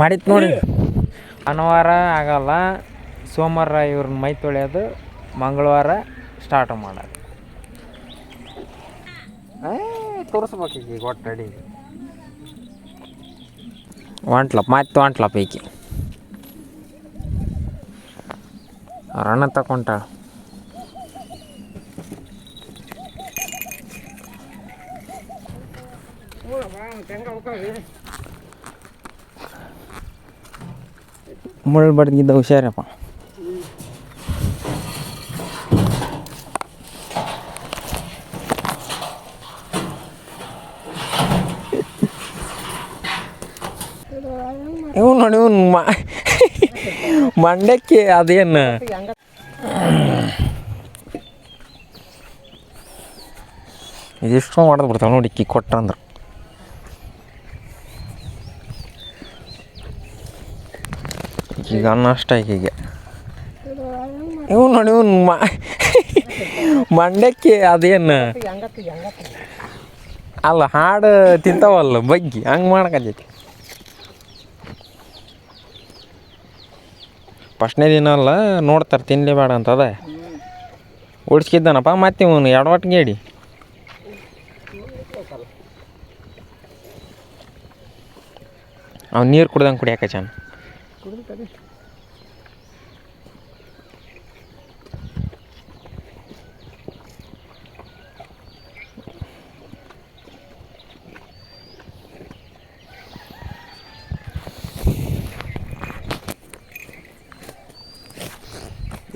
ಮಾಡಿತ್ತು ನೋಡಿ. ಭಾನುವಾರ ಆಗಲ್ಲ, ಸೋಮವಾರ ಇವ್ರನ್ನ ಮೈ ತೊಳೆಯೋದು, ಮಂಗಳವಾರ ಸ್ಟಾರ್ಟ್ ಮಾಡೋದು. ತೋರಿಸ್ಬೇಕು ಈಗ ಒಟ್ಟು ರೆಡಿ ಒಂಟ್ಲಪ್ಪ ಈಕಿ ಅವ್ರ ಅಣ್ಣ ತಗೊಂಡ ಮುಳ್ಳು ಬಡ್ದಿದ್ದ ಹುಷಾರಪ್ಪ. ಇವ್ ನೋಡಿ ಮಂಡ್ಯಕ್ಕೆ ಅದೇನು ಇದಿಷ್ಟು ಮಾಡೋದು ಬಿಡ್ತಾವೆ ನೋಡಿ ಕಿ ಕೊಟ್ರಂದ್ರೆ. ಈಗ ಅಷ್ಟ ಈಗೀಗೆ ಇವ್ ನೋಡಿ ಮಂಡ್ಯಕ್ಕೆ ಅದೇನು ಅಲ್ಲ ಹಾಡು ತಿಂತಾವಲ್ಲ ಬಗ್ಗಿ ಹಂಗೆ ಮಾಡಕತ್ತೈತಿ. ಫಸ್ಟ್ನೇ ದಿನ ಅಲ್ಲ ನೋಡ್ತಾರೆ ತಿನ್ನಲೇಬೇಡ ಅಂತದ ಓಡಿಸ್ಕಿದ್ದಾನಪ್ಪ. ಮತ್ತೆ ಇವನು ಎಡವಟ್ಟಿಗೆ ಹೇಳಿ ಅವ್ನು ನೀರು ಕುಡ್ದಂಗೆ ಕುಡಿಯಾಕ ಚೆನ್ನ.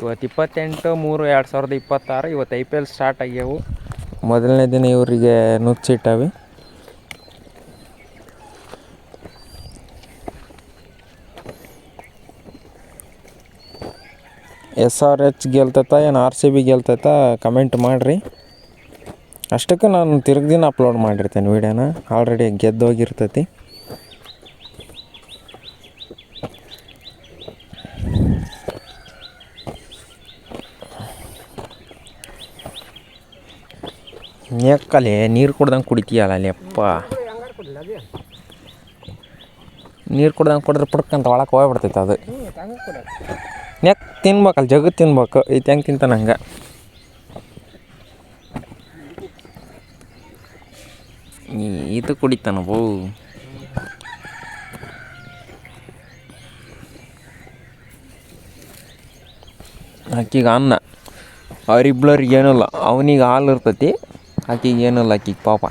ಇವತ್ತು 28/3/2026. ಇವತ್ತು IPL ಸ್ಟಾರ್ಟ್ ಆಗ್ಯಾವು. ಮೊದಲನೇ ದಿನ ಇವರಿಗೆ ನುಚ್ಚಿಟ್ಟವೆ. SRH ಗೆಲ್ತೈತ ಏನು RCB ಗೆಲ್ತೈತ ಕಮೆಂಟ್ ಮಾಡಿರಿ. ಅಷ್ಟಕ್ಕೆ ನಾನು ತಿರ್ಗದಿನ ಅಪ್ಲೋಡ್ ಮಾಡಿರ್ತೇನೆ ವೀಡಿಯೋನ. ಆಲ್ರೆಡಿ ಗೆದ್ದೋಗಿರ್ತೈತಿ. ನೆಕ್ಕಲೆ ನೀರು ಕುಡ್ದಂಗೆ ಕುಡಿತೀಯಲ್ಲ ಅಲ್ಲಿ ಅಪ್ಪ. ನೀರು ಕುಡ್ದಂಗೆ ಕುಡಿದ್ರೆ ಪುಡ್ಕಂತ ಒಳಕ್ಕೆ ಹೋಗ್ಬಿಡ್ತೈತೆ ಅದು. ನೆಕ್ ತಿನ್ಬೇಕಲ್ಲ ಜಗತ್ತು ತಿನ್ಬೇಕು. ಇದು ಹೆಂಗೆ ತಿಂತಾನೆ ಹಂಗೆ. ಇದು ಕುಡಿತಾನ ಬೋ. ಆಕಿಗೆ ಅನ್ನ, ಅವರಿಬ್ಬರಿಗೆ ಏನಿಲ್ಲ. ಅವನಿಗೆ ಹಾಲು ಇರ್ತೈತಿ, ಆಕಿಗೆ ಏನಿಲ್ಲ. ಆಕಿಗೆ ಪಾಪ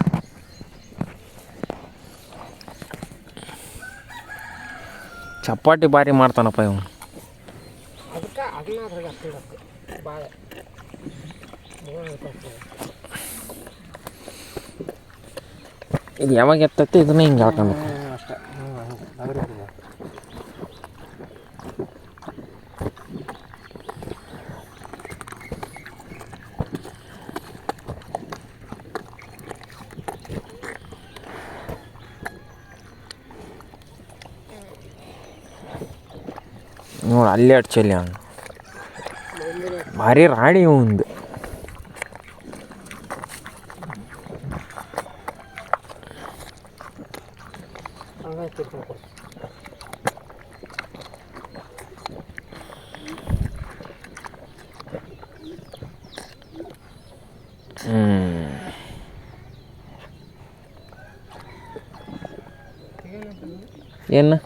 ಚಪಾತಿ ಭಾರಿ ಮಾಡ್ತಾನಪ್ಪ ಇವನು. ಇದು ಯಾವಾಗ ಎತ್ತೈತಿ ಇದನ್ನ ಹಿಂಗೆ ಹಾಕೊಂಡು ನೋಡಿ ಅಲ್ಲೇ ಅಡ್ಚಲ್ಲಿ ಅವನು ಭಾರಿ ರಾಡಿ ಒಂದು. ಏನು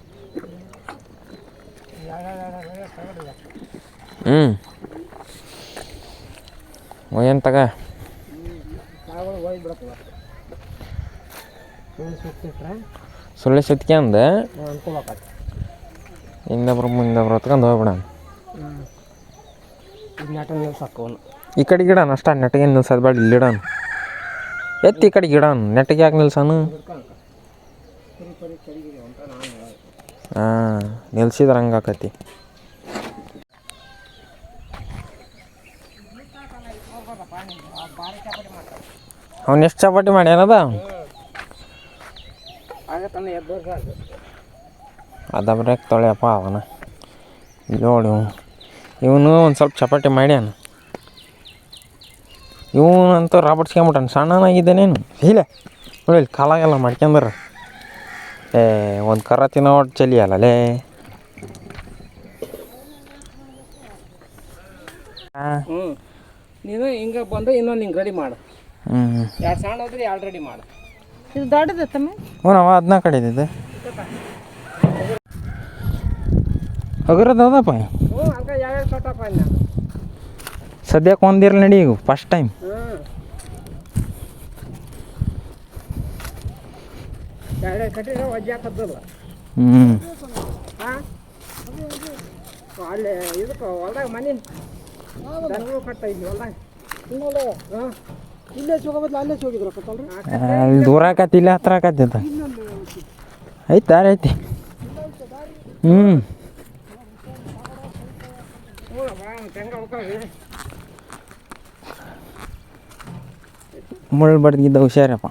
ಏನು ತಗ ಸುಳ್ಳೆ ಸುತ್ಕ್ಯಂದ ಹಿಂದೊಬ್ರು ಮುಂದೊಬ್ರು ಹೊತ್ಕೊಂಡು ಹೋಗ್ಬಿಡ. ಈ ಕಡೆ ಗಿಡನ ಅಷ್ಟ ನೆಟ್ಟಿಗೆ ನಿಲ್ಸೋದು ಬೇಡ. ಇಲ್ಲಿ ಇಡೋನು ಎತ್ತಿ ಈ ಕಡೆ ಗಿಡನು ನೆಟ್ಟಿಗೆ ಯಾಕೆ ನಿಲ್ಸನು? ಹಾಂ ನಿಲ್ಸಿದ್ರೆ ಹಂಗೆ ಆಕತಿ. ಅವ್ನು ಎಷ್ಟು ಚಪಾತಿ ಮಾಡಿ ಏನದ ಅದ ಬ್ರೇಕ್ ತೊಳೆಯಪ್ಪ ಅವನ ನೋಡಿ. ಇವನು ಒಂದು ಸ್ವಲ್ಪ ಚಪಾತಿ ಮಾಡ್ಯಾನ. ಇವನಂತೂ ರಾಬರ್ಟ್ಸ್ಕೊಂಬಿಟ್ಟಾನ. ಸಣ್ಣನಾಗಿದ್ದಾನೇನು ಇಲ್ಲ ನೋಡಿ. ಕಾಲಾಗೆಲ್ಲ ಮಾಡ್ಕೊಂಡ್ರ ಒಂದು ಕರ ತಿನ್ನೋ ಒಟ್ಟು ಚಲಿ ಅಲ್ಲಲೇ. ಹ್ಞೂ ನೀನು ಹಿಂಗೆ ಬಂದು ಇನ್ನೊಂದು ಹಿಂಗೆ ರೆಡಿ ಮಾಡು. ಎರಡು ಸಣ್ಣ ಹೋದ್ರೆ ಎರಡು ರೆಡಿ ಮಾಡು. ಇದು ದೊಡ್ಡದ ತಮ್ಮ. ಹ್ಞೂ ನಾವು ಅದನ್ನ ಕಡಿದಿದ್ದೆ ಹಗರದ ಅದಪ್ಪ. ಹ್ಞೂ ಅದಕ್ಕೆ ಯಾವ್ಯಾವ ಕಟ್ಟಪ್ಪ ನಾನು ಸದ್ಯಕ್ಕೆ ಒಂದಿರಲಿ ನಡಿ ಈಗ ಫಸ್ಟ್ ಟೈಮ್. ಎರಡು ಕಟ್ಟಿದ್ರೆ ವಜ್ಜೆ ಹಾಕದ್ದಲ್ಲ. ಹಾಂ ಅಲ್ಲಿ ಇದಕ್ಕೆ ಹೊಲ್ದಾಗ ಮನೆ ದನಗಳು ಕಟ್ಟ ಇಲ್ಲಿ ಹೊಲ್ದಾಗ ಹಾಂ ಇಲ್ಲೇ ಹೋಗೋಬದ್ಲು ಅಲ್ಲೇ ಹೋಗಿದ್ರು ಕತ್ತಲ್ರಿ. ಅಲ್ಲಿ ದೂರ ಆಕತಿ ಇಲ್ಲ ಹತ್ರ ಆಕತಿ ಅಂತ ಐತಿ ದಾರಿ ಐತಿ. ಮುಳ್ಳು ಬಡ್ದಿದ್ದ ಹುಷಾರಪ್ಪ.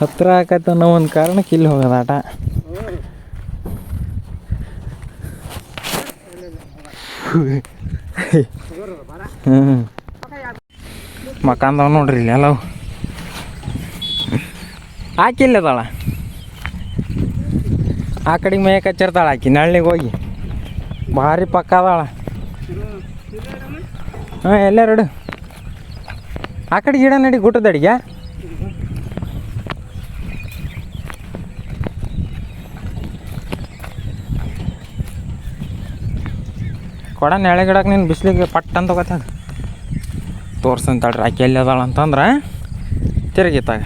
ಹತ್ರ ಆಕತ್ತ ಅನ್ನೋ ಒಂದು ಕಾರಣಕ್ಕೆ ಇಲ್ಲಿ ಹೋಗೋದು ಆಟ. ಮಕ್ಕಂದವ್ ನೋಡ್ರಿ ಇಲ್ಲಿ ಎಲ್ಲವು ಹಾಕಿಲ್ಲದಾಳ. ಆ ಕಡೆಗೆ ಮೇಯಕ್ಕೆ ಹಚ್ಚಿರ್ತಾಳೆ ಆಕಿ ನಳ್ಳಿಗೆ ಹೋಗಿ ಭಾರಿ ಪಕ್ಕ ಅದಾಳ. ಹಾಂ ಎಲ್ಲಾರಡು ಆ ಕಡೆ ಗಿಡ ನಡಿ ಗುಟ್ಟದಡಿಗೆ. ಕೊಡ ನೆಳೆ ಗಿಡಕ್ಕೆ ನೀನು ಬಿಸಿಲಿಗೆ ಪಟ್ ಅಂತ ತಗೋತದ ತೋರ್ಸಂತಾಳ್ರಿ ಆಕೆ ಎಲ್ಲಿ ಅದಾಳ ಅಂತಂದ್ರೆ ತಿರುಗಿತ್ತಾಗ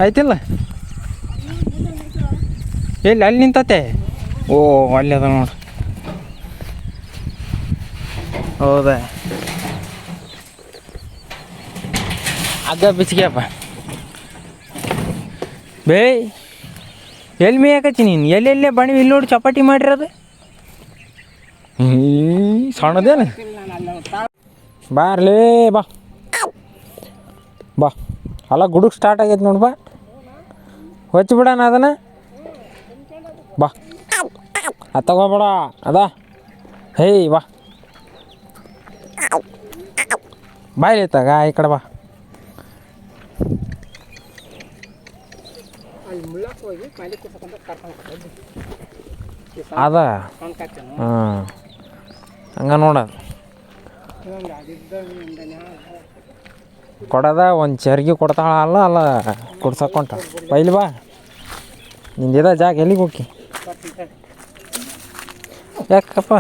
ಆಯ್ತಿಲ್ಲ. ಎಲ್ಲಿ ಅಲ್ಲಿ ನಿಂತತೆ? ಓ ಅಲ್ಲಿ ಅದ ನೋಡ್ರಿ. ಹೌದಾ ಅದ ಬಿಚ್ಚಿಗೆಯಪ್ಪ ಬೇ ಎಲ್ಲಿ ಮೇಯಕಚ್ಚಿ ನೀನು ಎಲ್ಲೆಲ್ಲೇ ಬಣಿ ಇಲ್ಲಿ ನೋಡಿ ಚಪಾಟಿ ಮಾಡಿರೋದು ಸಣ್ಣದೇನು. ಬಾರ್ಲೇ ಬಾ ಬಾ ಅಲ್ಲ ಗುಡುಕ್ ಸ್ಟಾರ್ಟ್ ಆಗೈತೆ ನೋಡಿ. ಬಾ ಹೊಚ್ಚಿ ಬಿಡಣ ಅದನ್ನು. ಬಾ ಅದು ತಗೋಬೇಡ ಅದ ಹೇಯ್ ಬಾ ಬಾಯ್ಲಿ ತಗ ಈ ಕಡೆ ಬಾ. ಅದ ಹಾಂ ಹಂಗೆ ನೋಡೋದು ಕೊಡದ ಒಂದು ಚರ್ಗಿ ಕೊಡ್ತಾಳ ಅಲ್ಲ ಅಲ್ಲ ಕುಡ್ಸಕ್ಕೊಂಟ ಪೈಲಿ ಬಾ ನಿಂದಿದ ಜಾಗ ಎಲ್ಲಿಗೆ ಹೋಗಿ ಯಾಕಪ್ಪ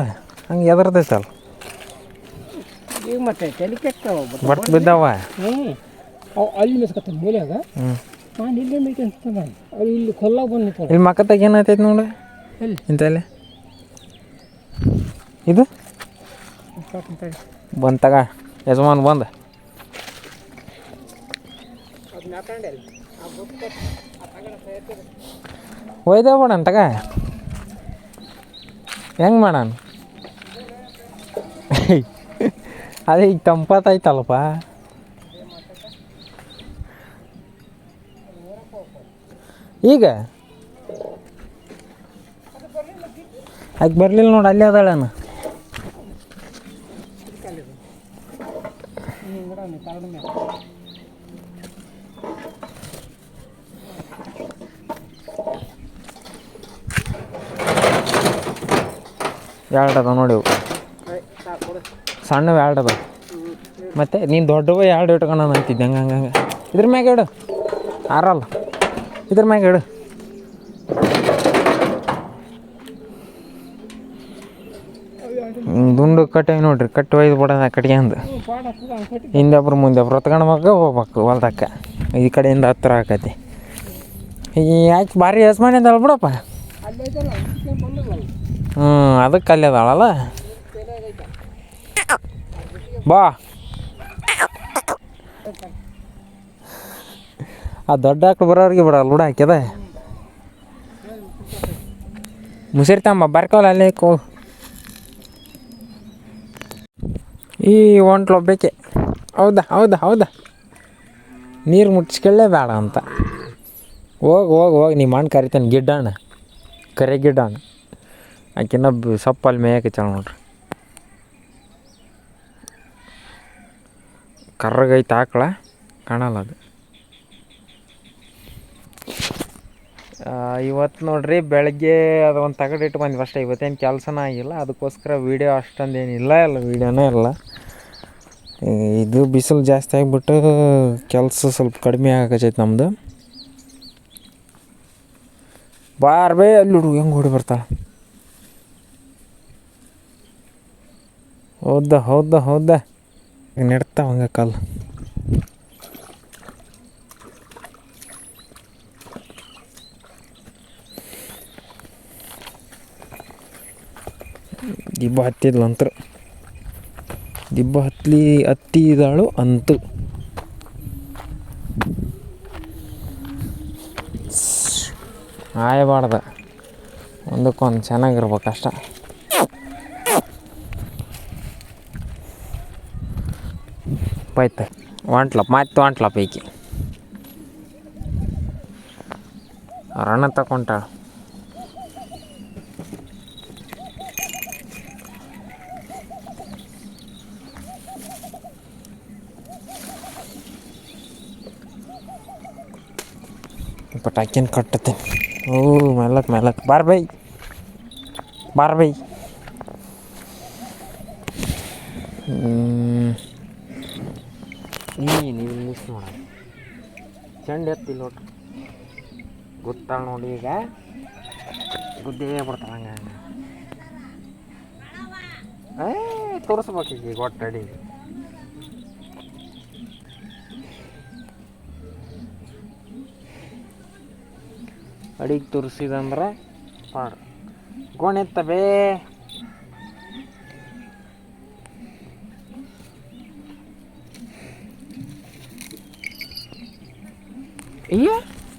ಹಂಗೆ ಎದರ್ದೈತಲ್ಲ ಈಗ ಮತ್ತೆ ತಲೆ ಕೆಟ್ಟ ಬರ್ತ ಬಿದ್ದಾವ. ಅವು ಅಲ್ಲಿ ಮೆಸ್ಕೊತಾನೆ ಮೂಲ್ಯಾಗ. ನಾನು ಇಲ್ಲೇ ಮೇಯ್ತೆ ಅನ್ಸ್ತಾನೆ ಅವು ಇಲ್ಲಿ ಕೊಲ್ಲಾಗ ಬಂದು ನಿಂತ ಇಲ್ಲಿ ಮಕ್ಕತ್ತಾಗ ಏನಾಯ್ತೈತೆ ನೋಡಿ ಎಲ್ಲಿ ಇಂತಲ್ಲಿ ಇದು ಬಂದು ತಗ ಯಜಮಾನ್ ಬಂದು ಒಯ್ದ ಬೇಡ ತಗ ಹೆಂಗೆ ಮಾಡೋಣ. ಅದೇ ಈಗ ತಂಪತ್ತೈತಲ್ಲಪ್ಪ. ಈಗ ಆಕೆ ಬರಲಿಲ್ಲ ನೋಡಿ ಅಲ್ಲೇ ಅದಾಳನ. ಎರಡು ಅದ ನೋಡಿ ಸಣ್ಣವು ಎರಡು ಅದ. ಮತ್ತು ನೀನು ದೊಡ್ಡವ ಎರಡು ಇಟ್ಕೊಂಡು ಅಂತಿದ್ದೆ ಹಂಗೆ ಹಂಗೆ ಇದ್ರ ಮ್ಯಾಗ ಇಡು ಆರಲ್ಲ ಇದ್ರ ಮ್ಯಾಗ ಇಡು. ದುಂಡು ಕಟ್ಟೆ ನೋಡ್ರಿ ಕಟ್ಟಿ ಒಯ್ದು ಬಿಡೋದು ಆ ಕಡೆಗೆ ಅಂದು ಹಿಂದೊಬ್ರು ಮುಂದೊಬ್ರು ಹೊತ್ಕೊಂಡ್ಬೇಕು ಹೋಗ್ಬೇಕು ಹೊಲ್ದಕ್ಕ. ಈ ಕಡೆಯಿಂದ ಹತ್ರ ಆಕತಿ ಈ ಯಾಕೆ ಭಾರಿ ಯಜಮಾನಿ ಅಂದಳ ಬಿಡಪ್ಪ. ಅದಕ್ಕೆ ಅಲ್ಲಿ ಅದಾಳಲ್ಲ ಬಾ. ಆ ದೊಡ್ಡ ಹಾಕ್ಳು ಬರೋರಿಗೆ ಬಿಡಲ್ಲ ಬಿಡ ಹಾಕ್ಯದ ಮುಸಿರಿ ತಮ್ಮ ಬರ್ಕವಲ್ಲ ಅಲ್ಲೇ ಕೋ ಈ ಒಂಟ್ಲು ಒಬ್ಬಕ್ಕೆ. ಹೌದಾ ಹೌದಾ ಹೌದಾ ನೀರು ಮುಟ್ಟಿಸ್ಕೊಳ್ಳೇ ಬೇಡ ಅಂತ ಹೋಗಿ ಹೋಗಿ ಹೋಗಿ ನಿಮ್ಮ ಅಣ್ಣ ಕರಿತಾನೆ ಗಿಡ್ಡಣ್ಣ ಕರೆ ಗಿಡ್ಡಣ್ಣ ಆಕಿನ್ನ ಸೊಪ್ಪು ಅಲ್ಲಿ ಮೇಯಕ್ಕೆ ಚಾಳ ನೋಡ್ರಿ. ಕರ್ರಗೈತೆ ಆಕಳ ಕಾಣಲ್ಲ ಅದು. ಇವತ್ತು ನೋಡ್ರಿ ಬೆಳಗ್ಗೆ ಅದು ಒಂದು ತಗಡಿಟ್ಟು ಬಂದ್ವಿ ಅಷ್ಟೇ. ಇವತ್ತೇನು ಕೆಲಸನ ಆಗಿಲ್ಲ, ಅದಕ್ಕೋಸ್ಕರ ವೀಡಿಯೋ ಅಷ್ಟೊಂದೇನಿಲ್ಲ, ವೀಡಿಯೋನೇ ಇಲ್ಲ. ಇದು ಬಿಸಿಲು ಜಾಸ್ತಿ ಆಗಿಬಿಟ್ಟು ಕೆಲಸ ಸ್ವಲ್ಪ ಕಡಿಮೆ ಆಗಚ್ಚೈತೆ ನಮ್ಮದು. ಬಾರ್ಬೇ ಅಲ್ಲಿ ಹುಡುಗ ಹೆಂಗೆ ಹೊಡಿ ಬರ್ತಾಳೆ. ಹೌದಾ ನೆಡ್ತಾವ ಹಂಗೆ ಕಲ್ಲು. ದಿಬ್ಬ ಹತ್ತಿದ್ಲಂತರು, ದಿಬ್ಬ ಹತ್ತಿದಾಳು ಅಂತೂ. ಆಯಬಾರ್ದ, ಒಂದಕ್ಕೊಂದು ಚೆನ್ನಾಗಿರ್ಬೇಕಷ್ಟ. ಪಾಯ್ತ ವಾಂಟ್ಲಪ್ಪ ಈಕಿ ಅಣ್ಣ ತಗೊಂಟಾಳ. ಪಟಾಕಿನ ಕಟ್ಟತ್ತೆ. ಮೆಲ್ಲಕ್ಕೆ ಬಾರ್ ಬೈ. ನೀವು ಮಿಸ್ ಮಾಡ ಚೆಂಡು ಎತ್ತಿಲ್ಲ ನೋಡ್ರಿ, ಗೊತ್ತಾಳ ನೋಡಿ. ಈಗ ಗುದ್ದೇ ಬಿಡ್ತಾಳೆ ಹಂಗೆ. ತೋರಿಸ್ಬೇಕು ಈಗ ಒಟ್ಟಡಿ. ಅಡಿಗೆ ತೋರಿಸಿದಂದ್ರೆ ಪಾಡು ಗೋಣೆತ್ತಬೇ. ಅಯ್ಯ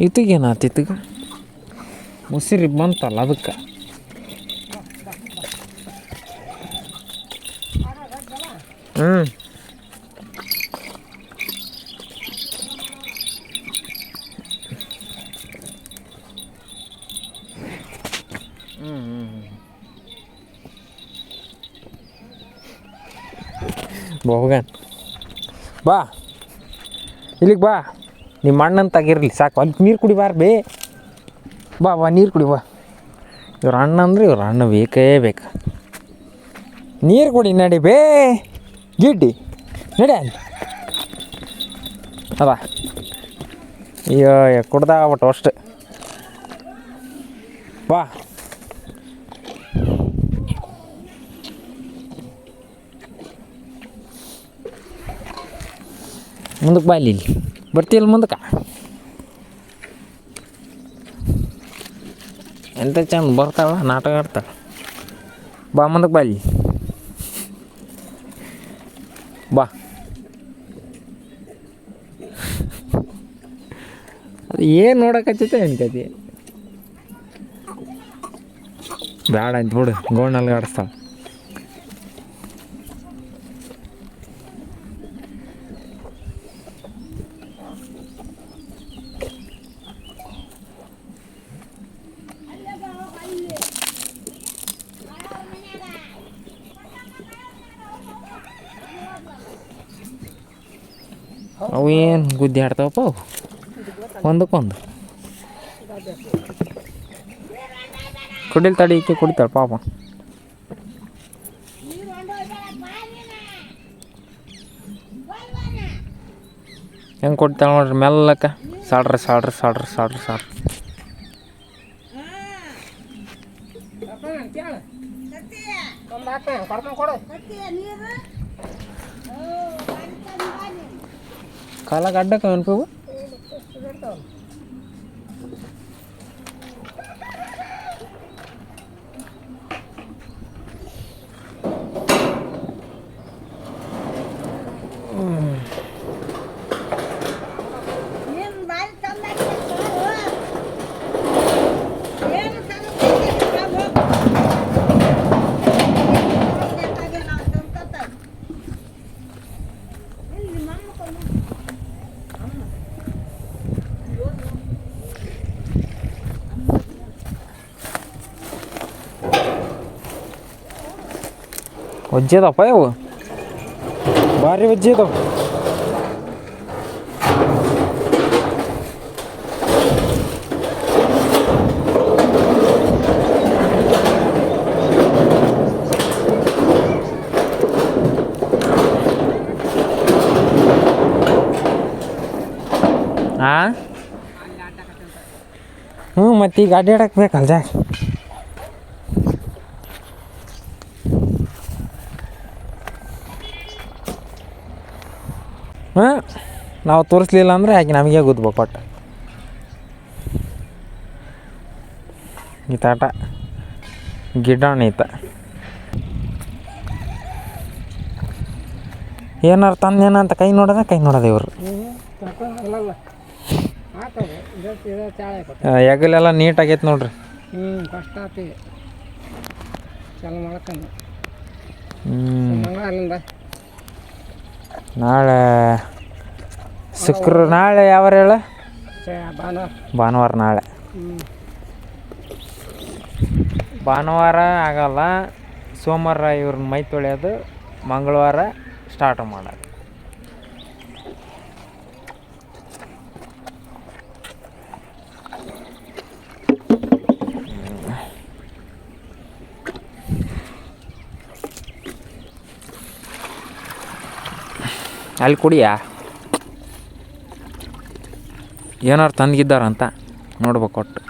ಇತ್ತಿಗೇನಾತು, ಮುಸಿರಿ ಬಂತಲ್ಲ ಅದಕ್ಕೆ. ಹೋಗನ್ ಬಾ, ಇಲ್ಲಿಗೆ ಬಾ. ನಿಮ್ಮ ಅಣ್ಣನ ತೆಗಿರ್ಲಿ ಸಾಕು, ಅಲ್ಲಿ ನೀರು ಕುಡಿಬಾರ ಬೇ. ಬಾ ನೀರು ಕುಡಿ ಬಾ. ಇವ್ರ ಅಣ್ಣ ಅಂದ್ರೆ ಇವ್ರ ಅಣ್ಣ ಬೇಕೇ ಬೇಕು. ನೀರು ಕುಡಿ ನಡಿ ಬೇ ಗಿಡ್ಡಿ, ನಡಿ ಅಲ್ಲಿ. ಅದ ಅಯ್ಯೋ ಕುಡ್ದಾಗ್ಬಿಟ್ಟು ಅಷ್ಟು. ಬಾ ಮುಂದಕ್ಕೆ ಬಾ, ಇಲ್ಲಿ ಬರ್ತೀಯಲ್ಲ ಮುಂದಕ್ಕೆ. ಎಂತ ಚಂದ ಬರ್ತಾವ, ನಾಟಕ ಆಡ್ತಾಳೆ. ಬಾ ಮುಂದಕ್ಕೆ ಬಾ, ಇಲ್ಲಿ ಬಾ. ಅದು ಏನು ನೋಡೋಕಚ್ಚೈತೆ ಅನ್ಕತಿ. ಬೇಡ ಅಂತ ಬಿಡು, ಗೋಣಲ್ಲಿ ಆಡಿಸ್ತಾಳೆ. ಅವು ಏನು ಗುದ್ದಿ ಆಡ್ತಾವಪ್ಪ, ಅವು ಒಂದಕ್ಕೊಂದು. ಕುಡಿಲ್ ತಡಿ, ಈಕೆ ಕುಡಿತಾಳೆ ಪಾಪ. ಹೆಂಗೆ ಕೊಡ್ತಾಳೆ ನೋಡ್ರಿ ಮೆಲ್ಲಕ್ಕ. ಸಾಡ್ರಿ. ಕಾಲಾಗ ಅಡ್ಡಕ್ಕ ಅನ್ಪವು. ವಜ್ಜಿ ಅದಾವಪ್ಪ ಇವು ಭಾರಿ ವಜ್ಜಿ ಅದಾವ. ಹಾಂ ಹ್ಞೂ ಮತ್ತು ಈಗ ಅಡ್ಡಾಡಕ್ಕೆ ಬೇಕಲ್ಲ ಜಾಗ. ಹಾಂ ನಾವು ತೋರಿಸ್ಲಿಲ್ಲ ಅಂದರೆ ಆಕೆ ನಮಗೆ ಗುದ್ಬೇಕು ಒಟ್ಟು. ಈ ತಾಟ ಗಿಡಾಣ ಈತ ಏನಾರು ತಂದೇನಂತ ಕೈ ನೋಡೋದ ಇವರು. ಎಗಲೆಲ್ಲ ನೀಟಾಗೈತೆ ನೋಡ್ರಿ. ಫಸ್ಟ್ ಆತಿ ಚಲೋ ಮಾಡ್ಕೊಂಡು ನಾಳೆ ನಾಳೆ ಯಾವಾರ ಹೇಳ ಭಾನುವಾರ. ನಾಳೆ ಭಾನುವಾರ ಆಗಲ್ಲ, ಸೋಮವಾರ ಇವ್ರನ್ನ ಮೈ ತೊಳೆಯೋದು, ಮಂಗಳವಾರ ಸ್ಟಾರ್ಟ್ ಮಾಡೋದು. ಅಲ್ಲಿ ಕುಡಿಯಾ ಏನಾರು ತಂದಿದ್ದಾರಂತ ನೋಡ್ಬೇಕು ಒಟ್ಟು.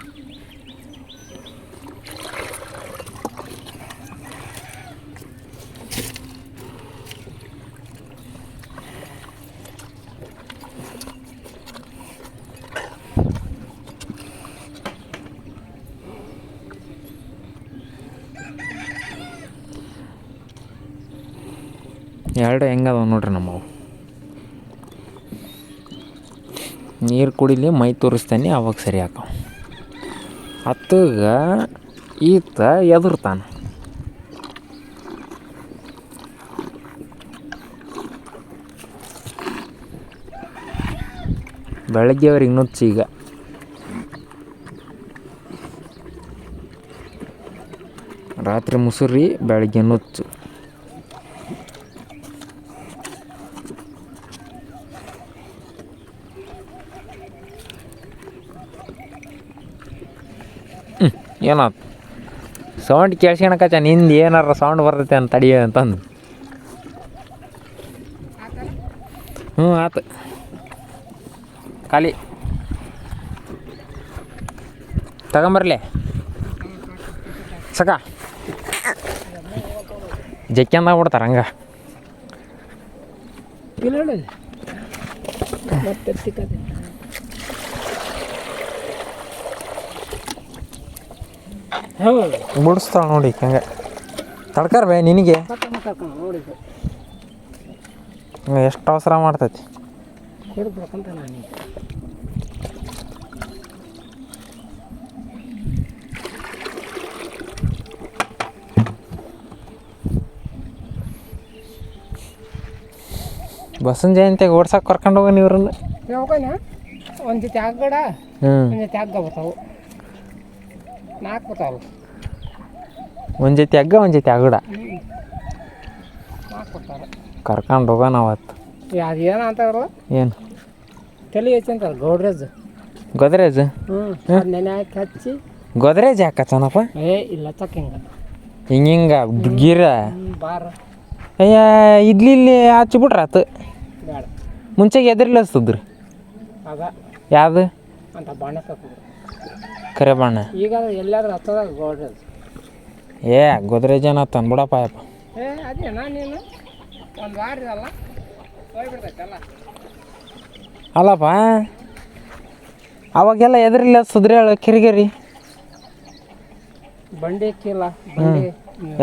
ಎರಡು ಹೆಂಗದ ನೋಡ್ರಿ ನಮ್ಮವು. ನೀರು ಕುಡಿಲಿ, ಮೈ ತೋರಿಸ್ತಾನೆ, ಅವಾಗ ಸರಿ ಹಾಕವು. ಹತ್ತಗ ಈತ ಎದುರ್ತಾನೆ. ಬೆಳಗ್ಗೆ ಅವ್ರಿಗೆ ನುಚ್ಚು ಈಗ. ರಾತ್ರಿ ಮುಸುರಿ, ಬೆಳಗ್ಗೆ ನುಚ್ಚು. ಏನಾಯ್ತು ಸೌಂಡ್ ಕೇಳ್ಸ್ಕೊಳಕತ್ತ, ನಿಂದು ಏನಾರ ಸೌಂಡ್ ಬರ್ತೈತೆ ಅಂತ ತಡಿಯ ಅಂತಂದು. ಹ್ಞೂ ಆತು ಖಾಲಿ ತಗೊಂಬರ್ಲಿ ಸಕ ಜಕ್ಕಿಂದ ಬಿಡ್ತಾರ ಹಂಗ. ಬಿಡಿಸ್ತಾಳ ನೋಡಿ ಹಂಗೆ ತಡ್ಕರ್ ಬೇ ನಿನಗೆ ಎಷ್ಟು ಅವಸರ ಮಾಡ್ತೈತಿ. ಬಸವನ ಜಯಂತಿಗೆ ಓಡ್ಸಕ್ಕೆ ಕರ್ಕೊಂಡು ಹೋಗೋಣ ಇವ್ರನ್ನ. ಒಂದು ಜೊತೆ ಆಗಬೇಡ, ಒಂದು ಜೊತೆ ಹಗ್ಗ ಬರ್ತಾವೆ, 4 ಬರ್ತಾವೆ. ಒಂದು ಜೊತೆ ಹಗ್ಗ, ಒಂದು ಜೊತೆ ಆಗಡ 4 ಬರ್ತಾರೆ. ಕರ್ಕೊಂಡು ಹೋಗೋಣ ಅವತ್ತು. ಅದು ಏನು ಅಂತಾರಲ್ಲ, ಏನು ತಲೆ ಹೆಚ್ಚು ಅಂತಾರೆ, ಗೋಡ್ರೇಜ್. ನೆನೆ ಹಾಕಿ ಹಚ್ಚಿ ಗೋದ್ರೇಜ್ ಹಾಕಚ್ಚನಪ್ಪ. ಇಲ್ಲ ಚಕ್ ಹಿಂಗೆ ಗೀರ ಬಾರ ಅಯ್ಯ ಇಲ್ಲಿ ಹಚ್ಚಿಬಿಟ್ರೆ ಆತು. ಬೇಡ, ಮುಂಚೆಗೆ ಎದ್ರಿಲ್ಲ ಹಚ್ತದ್ರಿ. ಆಗ ಯಾವುದು ಅಂತ ಬಣ್ಣ ತಪ್ಪು ಕರೆ ಬಣ್ಣ. ಈಗ ಎಲ್ಲಾದ್ರೂ ಹತ್ತದ ಗೋಡ್ರೇಜ್. ಗೋದ್ರೇಜ್ ಏನ ತಂದ್ಬಿಡಪ್ಪ ಯಪ್ಪ. ಅದೇನಾ ನೀನು ಒಂದು ವಾರ ಅಲ್ಲ ಹೋಗ್ಬಿಡ್ತೈತಲ್ಲ. ಅಲ್ಲಪ್ಪ ಅವಾಗೆಲ್ಲ ಎದ್ರಿಲ್ಲ ಹಚ್ತದ್ರಿ ಹೇಳ ಕಿರಿಗಿರಿ. ಬಂಡಿ ಅಕ್ಕಿಲ್ಲ, ಬಂಡಿ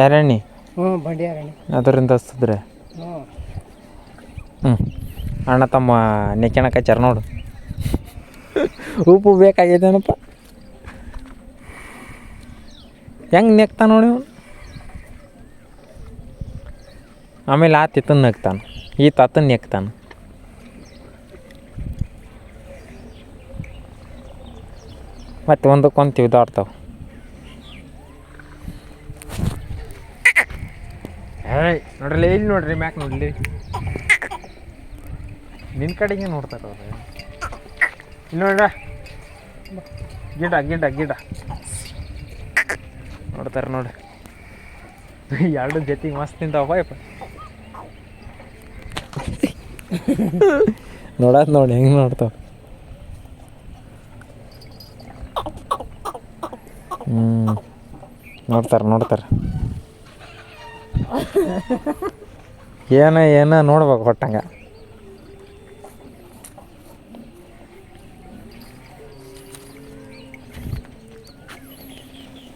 ಎರಣಿ. ಬಂಡಿ ಎರಣಿ ಅದರಿಂದ ಹಚ್ತದ್ರಿ. ಅಣ್ಣ ತಮ್ಮ ನೆಕ್ಕೆಣಕಚ್ಚಾರ ನೋಡು. ಉಪ್ಪು ಬೇಕಾಗಿದ್ದೇನಪ್ಪ, ಹೆಂಗೆ ನೆಕ್ತಾನ ನೋಡಿ. ಆಮೇಲೆ ಆ ತಿತ್ತನ್ ನೆಕ್ತಾನ, ಈ ತತ್ತನ್ ನೆಕ್ತಾನ. ಮತ್ತು ಒಂದಕ್ಕೊಂದು ತಿವಿದಾಡ್ತಾವ. ಏಯ್ ನೋಡ್ರಿ ಇಲ್ಲಿ ನೋಡ್ರಿ ಮ್ಯಾಕ್ ನೋಡ್ಲಿ ನಿನ್ನ ಕಡೆಗೆ ನೋಡ್ತಾರೆ ಅವ್ರು ಇಲ್ಲಿ ನೋಡ್ರ ಗಿಡ ಗಿಡ ಗಿಡ ನೋಡ್ತಾರೆ ನೋಡ್ರಿ ಎರಡು ಜೊತೆಗೆ ಮಸ್ತ್ ತಿಂತಾವ ಬಾಯಪ್ಪ ನೋಡತ್ ನೋಡಿ ಹೆಂಗೆ ನೋಡ್ತಾವ ನೋಡ್ತಾರೆ ಏನ ನೋಡ್ಬೇಕು ಒಟ್ಟಂಗ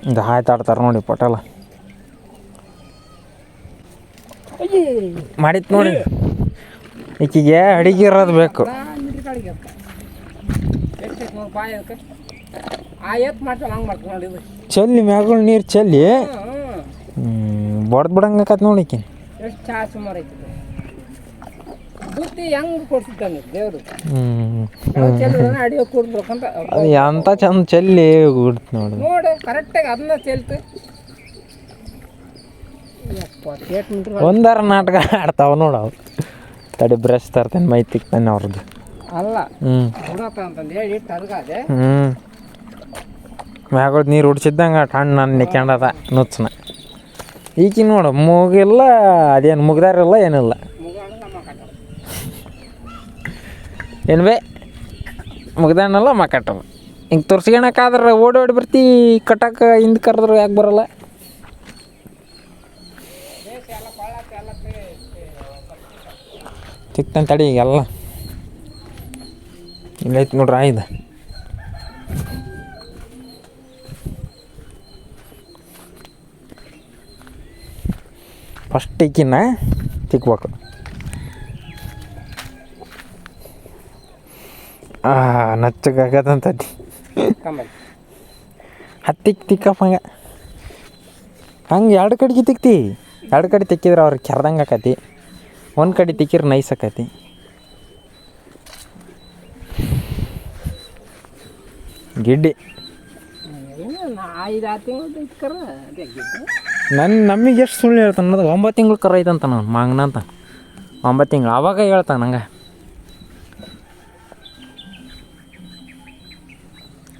ಇದು ಆಡ್ತಾರೆ ನೋಡಿ ಪಟೇಲ ಮಾಡಿತ್ ನೋಡಿ ಈಕಿಗೆ ಅಡಿಗೆ ಇರೋದು ಬೇಕು ಚೆಲ್ಲಿ ಮ್ಯಾಗಳ ನೀರು ಚೆಲ್ಲಿ ಬಡ್ದು ಬಿಡಂಗಕತ್ ನೋಡಿ ಈಕಿ ಎಷ್ಟು ಚಾ ಸುಮಾರು ಐತಿ ಬುತ್ತಿ ಹೆಂಗೆ ಕೊಡ್ಸಿದ್ದಾನೆ ದೇವರು ಅಡಿಗೆ ಕೊಡ್ಬೇಕಂತ ಅದು ಎಂತ ಚಂದ ಚೆಲ್ಲಿ ಬಿಡ್ತು ನೋಡಿ ನೋಡು ಕರೆಕ್ಟಾಗಿ ಅದನ್ನ ಚೆಲ್ತು ಒಂದಾರ ನಾಟಕ ಆಡ್ತಾವ ನೋಡವು ತಡಿ ಬ್ರಷ್ ತರ್ತೇನೆ ಮೈ ತಿಕ್ತಾನೆ ಅವ್ರದ್ದು ಅಲ್ಲ ಬಿಡತ್ತ ಅಂತಂದು ಹೇಳಿ ಇಟ್ಟು ಅದಗಾದೆ ಮ್ಯಾಗದ ನೀರು ಉಡ್ಸಿದ್ದಂಗೆ ಹಣ್ಣು ನಾನು ನೆಕ್ಕೊಂಡದ ನುಚ್ಚನ ಈಕಿ ನೋಡು ಮೂಗಿಲ್ಲ ಅದೇನು ಮುಗ್ದಾರಿಲ್ಲ ಏನಿಲ್ಲ ಏನು ಬೇ ಮುಗ್ದಾನಲ್ಲ ಮಕ್ಕಟ್ಟಲ್ಲ ಹಿಂಗೆ ತೋರ್ಸ್ಕೊಳಕ್ಕಾದ್ರೆ ಓಡಿ ಬರ್ತಿ ಕಟ್ಟಕ್ಕೆ ಹಿಂದೆ ಕರೆದ್ರು ಯಾಕೆ ಬರೋಲ್ಲ ತಿಕ್ತಾನೆ ತಡಿ ಈಗೆಲ್ಲ ಇಲ್ಲೈತಿ ನೋಡ್ರಿ ಆಯ್ದು ಫಸ್ಟ್ ಈಕಿನ ತಿಕ್ಬೇಕು ನಚ್ಚಗಾಗದಂತ ಹತ್ತಿಕ್ ತಿಕ್ಕಪ್ಪ ಹಂಗೆ ಎರಡು ಕಡೆಗೆ ತಿಕ್ತಿ ಎರಡು ಕಡೆ ತಿಕ್ಕಿದ್ರೆ ಅವ್ರಿಗೆ ಕೆರ್ದಂಗೆ ಆಕತಿ ಒಂದು ಕಡೆ ತಿಕ್ಕಿದ್ರೆ ನೈಸ್ ಆಕತಿ ಗಿಡ್ಡಿ ನಮಗೆ ಎಷ್ಟು ಸುಳ್ಳು ಹೇಳ್ತಾನೆ ಅನ್ನೋದು 9 ತಿಂಗಳು ಕರ ಐತಂತ ನಾನು ಮಾಂಗನ ಅಂತ 9 ತಿಂಗಳು ಆವಾಗ ಹೇಳ್ತಾನೆ ನಂಗೆ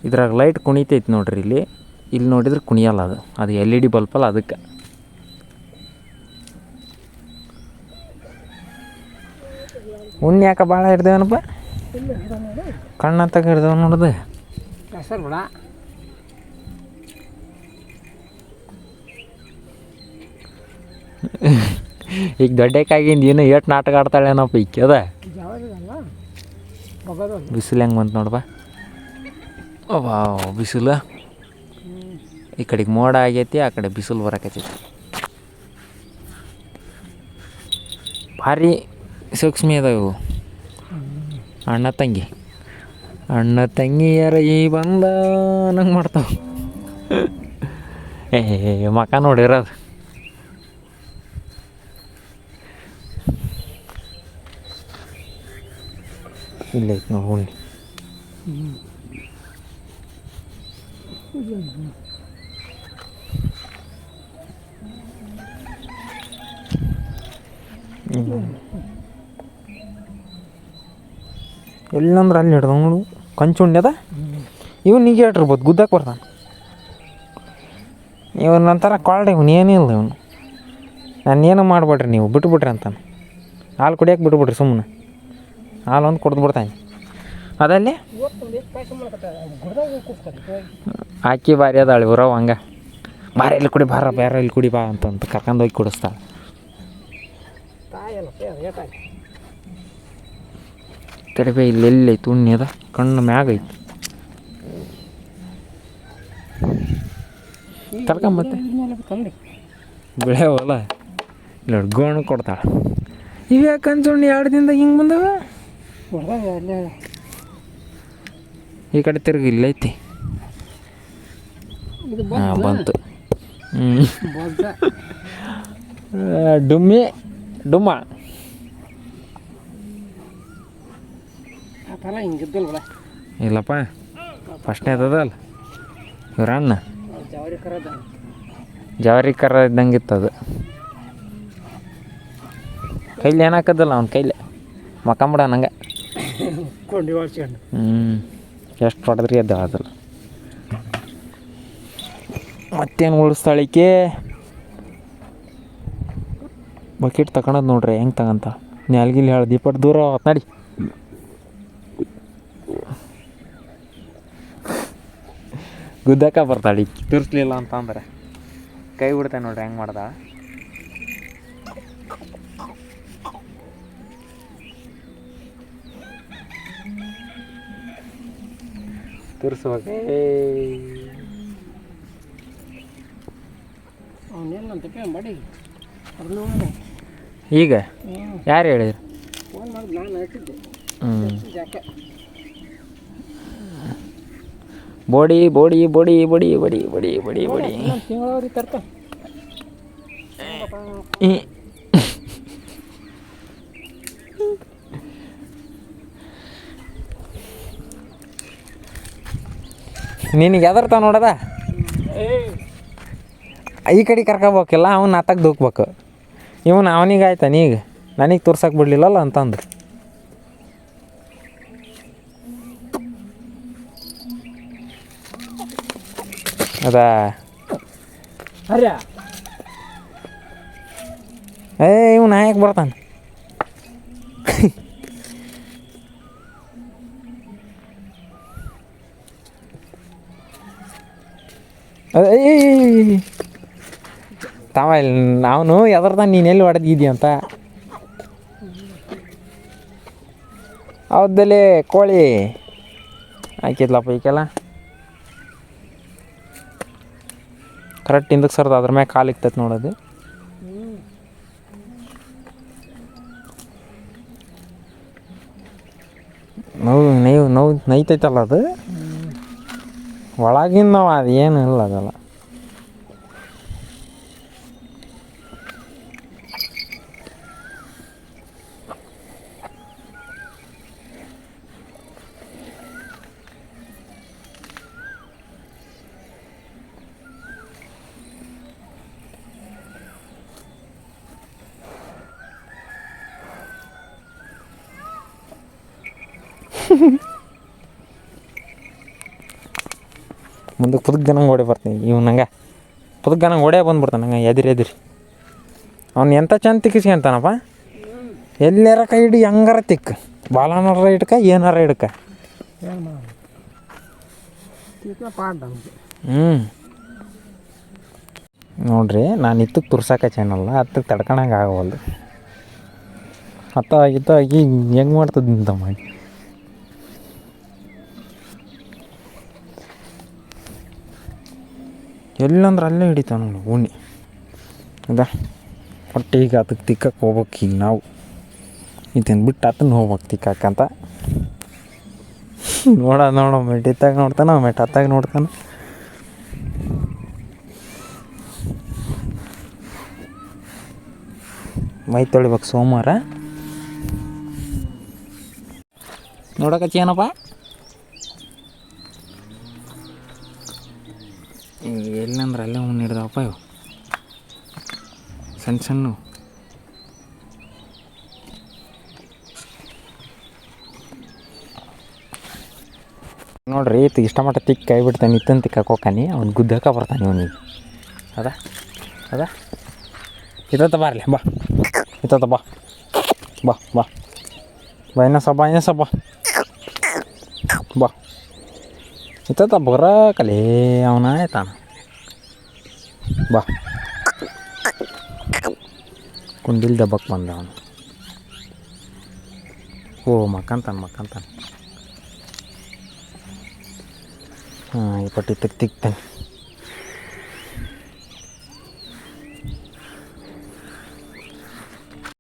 ಇದ್ರಾಗ ಲೈಟ್ ಕುಣಿತೈತಿ ನೋಡ್ರಿ ಇಲ್ಲಿ ನೋಡಿದ್ರೆ ಕುಣಿಯಲ್ಲ ಅದು LED ಬಲ್ಪಲ್ಲ ಅದಕ್ಕೆ ಉಣ್ಣೆ ಯಾಕೆ ಭಾಳ ಹಿಡ್ದೇವನಪ್ಪ ಕಣ್ಣಂತಾಗ ಹಿಡ್ದೇವ ನೋಡ್ದು ಹೆಸರು ಬಿಡ ಈಗ ದೊಡ್ಡಕ್ಕಾಗಿಂದ ಏನು ಏಟು ನಾಟಕ ಆಡ್ತಾಳೇನಪ್ಪ ಈಕೆ ಅದ ಬಿಸಿಲು ಹೆಂಗೆ ಬಂತು ನೋಡಪ್ಪ ಬಿಸಿಲು ಈ ಕಡೆಗೆ ಮೋಡ ಆಗೈತಿ ಆ ಕಡೆ ಬಿಸಿಲು ಬರಕತ್ತೈತಿ ಭಾರಿ ಸೂಕ್ಷ್ಮಿ ಅದಾವು ಅಣ್ಣ ತಂಗಿಯರ ಈ ಬಂದ ನಂಗೆ ಮಾಡ್ತಾವ ಮಕ ನೋಡಿರೋದು ಇಲ್ಲೈತಿ ನೋಡಿ ಹುಣ್ಣಿ ಎಲ್ಲಂದ್ರೆ ಅಲ್ಲಿ ಹಿಡ್ದ ನೋಡು ಕಂಚುಂಡಿ ಅದ ಇವನು ಈಗ ಇಟ್ಟಿರ್ಬೋದು ಗುದ್ದಕ್ಕೆ ಬರ್ತಾನೆ ಇವನು ನಂತರ ಕಾಲ್ಡ್ ಇವನು ಏನಿಲ್ಲ ಇವನು ನಾನೇನು ಮಾಡಿಬಿಡ್ರಿ ನೀವು ಬಿಟ್ಬಿಟ್ರಿ ಅಂತಾನೆ ಹಾಲು ಕುಡಿಯೋಕೆ ಬಿಟ್ಬಿಡ್ರಿ ಸುಮ್ಮನೆ ಹಾಲು ಒಂದು ಕುಡ್ದು ಬಿಡ್ತಾನೆ ಅದಲ್ಲಿ ಆಕಿ ಭಾರಿ ಅದಾಳೆ ಊರವ ಹಂಗೆ ಬಾರ ಇಲ್ಲಿ ಕುಡಿ ಬೇರೆ ಇಲ್ಲಿ ಕುಡಿ ಬಾ ಅಂತ ಕರ್ಕೊಂಡು ಹೋಗಿ ಕುಡಿಸ್ತಾಳೆ ತಡಿಬೇ ಇಲ್ಲಿ ಐತಿ ಉಣ್ಣಿ ಅದ ಕಣ್ಣು ಮ್ಯಾಗ ಐತಿ ಕರ್ಕೊಂಬತ್ತೆ ಬೆಳೆಯವಲ್ಲ ಇಲ್ಲ ಗೋಣು ಕೊಡ್ತಾಳೆ ಇವ್ಯಾಕೆ ಅಂಚುಣ್ಣಿ 2 ದಿನದಾಗ ಹಿಂಗೆ ಬಂದವ ಈ ಕಡೆ ತಿರುಗಿ ಇಲ್ಲೈತಿ ಹಾಂ ಬಂತು ಡುಮ್ಮ ಇಲ್ಲಪ್ಪ ಫಸ್ಟ್ನೇ ಅದಲ್ಲ ಇವ್ರ ಅಣ್ಣ ಜವಾರಿ ಕರ ಇದ್ದಂಗೆ ಇತ್ತು ಅದು ಕೈಲಿ ಏನು ಹಾಕೋದಿಲ್ಲ ಅವ್ನ ಕೈಲಿ ಮಕ್ಕಂಬಿಡ ನಂಗೆ ಕೊಂಡಿ ಹೊಡ್ಸ್ಕೊಂಡು ಎಷ್ಟು ಹೊಡೆದ್ರಿ ಅದು ಅದಲ್ಲ. ಮತ್ತೇನು ಉಳಿಸ್ತಾಳಿಕೆ ಬಕೆಟ್ ತಗೊಳೋದು ನೋಡ್ರಿ ಹೆಂಗೆ ತಗೊಂತ ನ್ಯಾಲ್ಗಿಲ್ಲಿ ಹೇಳಿ ದೀಪಟ್ಟು ದೂರ ಹೋಗತ್ ನಡಿ. ಗುದ್ದಕ್ಕ ಬರ್ತಾಳೆ ತಿರ್ಸ್ಲಿಲ್ಲ ಅಂತಂದ್ರೆ ಕೈ ಬಿಡ್ತಾನೆ ನೋಡ್ರಿ ಹೆಂಗೆ ಮಾಡ್ದ. ತಿರ್ಸ್ಬೇಕು ಅವನೇನಂತಪ್ಪ ಮಾಡಿ ಅದನ್ನು ಈಗ ಯಾರು ಹೇಳಿದ್ರು? ಫೋನ್ ಮಾಡಿ ನಾನು ಹೇಳ್ತಿದ್ದೆ ಯಾಕೆ ಬೋಡಿ ಬೋಡಿ ಬೋಡಿ ಬೋಡಿ ಬೋಡಿ ಬೋಡಿ ಬೋಡಿ ಬೋಡಿ ತಿಂಗಳವ್ರಿಗೆ ತರ್ಕ ನಿನಗೆ ಎದರ್ತಾವ ನೋಡದ ಈ ಕಡೆ ಕರ್ಕೋಬೇಕಿಲ್ಲ ಅವ್ನು ನಾಟಕ ದೂಕ್ಬೇಕು. ಇವನು ಅವನಿಗೆ ಆಯ್ತಾನ ಈಗ ನನಗೆ ತೋರ್ಸಕ್ಕೆ ಬಿಡಲಿಲ್ಲಲ್ಲ ಅಂತಂದು ಅದಾ ಅರ್ಯ ಇವ್ನು ನಾಯಕ್ ಬರ್ತಾನೆ. ತಾವ ಅವನು ಎದರ್ತಾನೆ ನೀನು ಎಲ್ಲಿ ಹೊಡೆದಿದ್ದಿ ಅಂತ. ಹೌದಲ್ಲಿ ಕೋಳಿ ಹಾಕಿದ್ಲಪ್ಪ ಈಕೆಲ್ಲ ಕರೆಕ್ಟ್ ಹಿಂದಕ್ಕೆ ಸರ್ದು ಅದ್ರ ಮ್ಯಾಗ ಕಾಲು ಇಕ್ತೈತೆ ನೋಡೋದು. ನೋವು ನೈತೈತಲ್ಲ ಅದು ಒಳಗಿನ ನಾವು ಅದು ಏನು ಇಲ್ಲ ಅದಲ್ಲ. ಮುಂದಕ್ಕೆ ಪುದಕ್ಕೆ ನಂಗೆ ಓಡಿ ಬರ್ತೀನಿ ಇವ್ ನಂಗೆ ಪುದಕ್ಕೆ ನಂಗೆ ಓಡೇ ಬಂದ್ಬಿಡ್ತಾನೆ ನಂಗೆ ಎದಿರಿ ಅವ್ನು ಎಂಥ ಚಂದ ತಿಕ್ಕಿಸ್ಕೊಂತಾನಪ್ಪ. ಎಲ್ಲಾರ ಕೈ ಹಿಡಿ ಹೆಂಗಾರ ತಿಕ್ಕ ಬಾಲನಾರ ಹಿಡ್ಕ ಏನಾರ ಹಿಡ್ಕ ನೋಡ್ರಿ ನಾನು ಇತ್ತಕ್ಕೆ ತುರ್ಸಕ್ಕೆ ಚಾನಲ್ಲ ಹತ್ತಕ್ಕೆ ತಡ್ಕೊಳಂಗೆ ಆಗವಲ್ದು. ಆಗಿ ಹೆಂಗೆ ಮಾಡ್ತದೆ ಇಂಥ ಮಾಡಿ ಎಲ್ಲಂದ್ರೆ ಅಲ್ಲೇ ಹಿಡಿತಾವ ನೋಡಿ ಉಣ್ಣಿ ಅದ ಒಟ್ಟು ಈಗ ಅದಕ್ಕೆ ತಿಕ್ಕಕ್ಕೆ ಹೋಗ್ಬೇಕು. ಈಗ ನಾವು ಇದನ್ನು ಬಿಟ್ಟು ಅದನ್ನು ಹೋಗ್ಬೇಕು ತಿಕ್ಕಕ್ಕಂತ ನೋಡೋ ಮೆಟ್ ಇತ್ತಾಗ ನೋಡ್ತಾನೆ ಮೆಟ್ ಹತ್ತಾಗ ನೋಡ್ತಾನೆ. ಮೈ ತೊಳಿಬೇಕು ಸೋಮವಾರ ನೋಡಕಚ್ಚಿ ಏನಪ್ಪ ಎಲ್ಲಂದ್ರೆ ಅಲ್ಲೇ ಉಣ್ಣು ಹಿಡ್ದವಪ್ಪ ಇವು ಸಣ್ಣ ಸಣ್ಣ. ನೋಡ್ರಿ ಇಷ್ಟ ಮಟ್ಟ ತಿಕ್ಕ ಕೈ ಬಿಡ್ತಾನೆ ಇತ್ತಂತ ತಿಕ್ಕಕ್ಕೆ ಹೋಗ್ತಾನೆ ಅವ್ನು ಗುದ್ದಕ್ಕೆ ಬರ್ತಾನೆ ಇವನಿಗೆ. ಅದ ಇತ್ತ ಬಾರಲಿ ಬಾ ಇತ್ತ ಬಾ ಬಾ ಬಾ ಬಾ ಇನ್ನಸ ಬಾ ಬಾ ಇತ್ತ ಬರಕಲೇ ಅವನ ಆಯ್ತಾನ ಬಾ ಕುಂದಿಲ್ ದಬ್ಬಕ್ಕೆ ಬಂದ ಅವನು. ಮಕ್ಕಂತಾನೆ ಹಾಂ ಈ ಪಟ್ಟಿ ತಿಕ್ತಾನೆ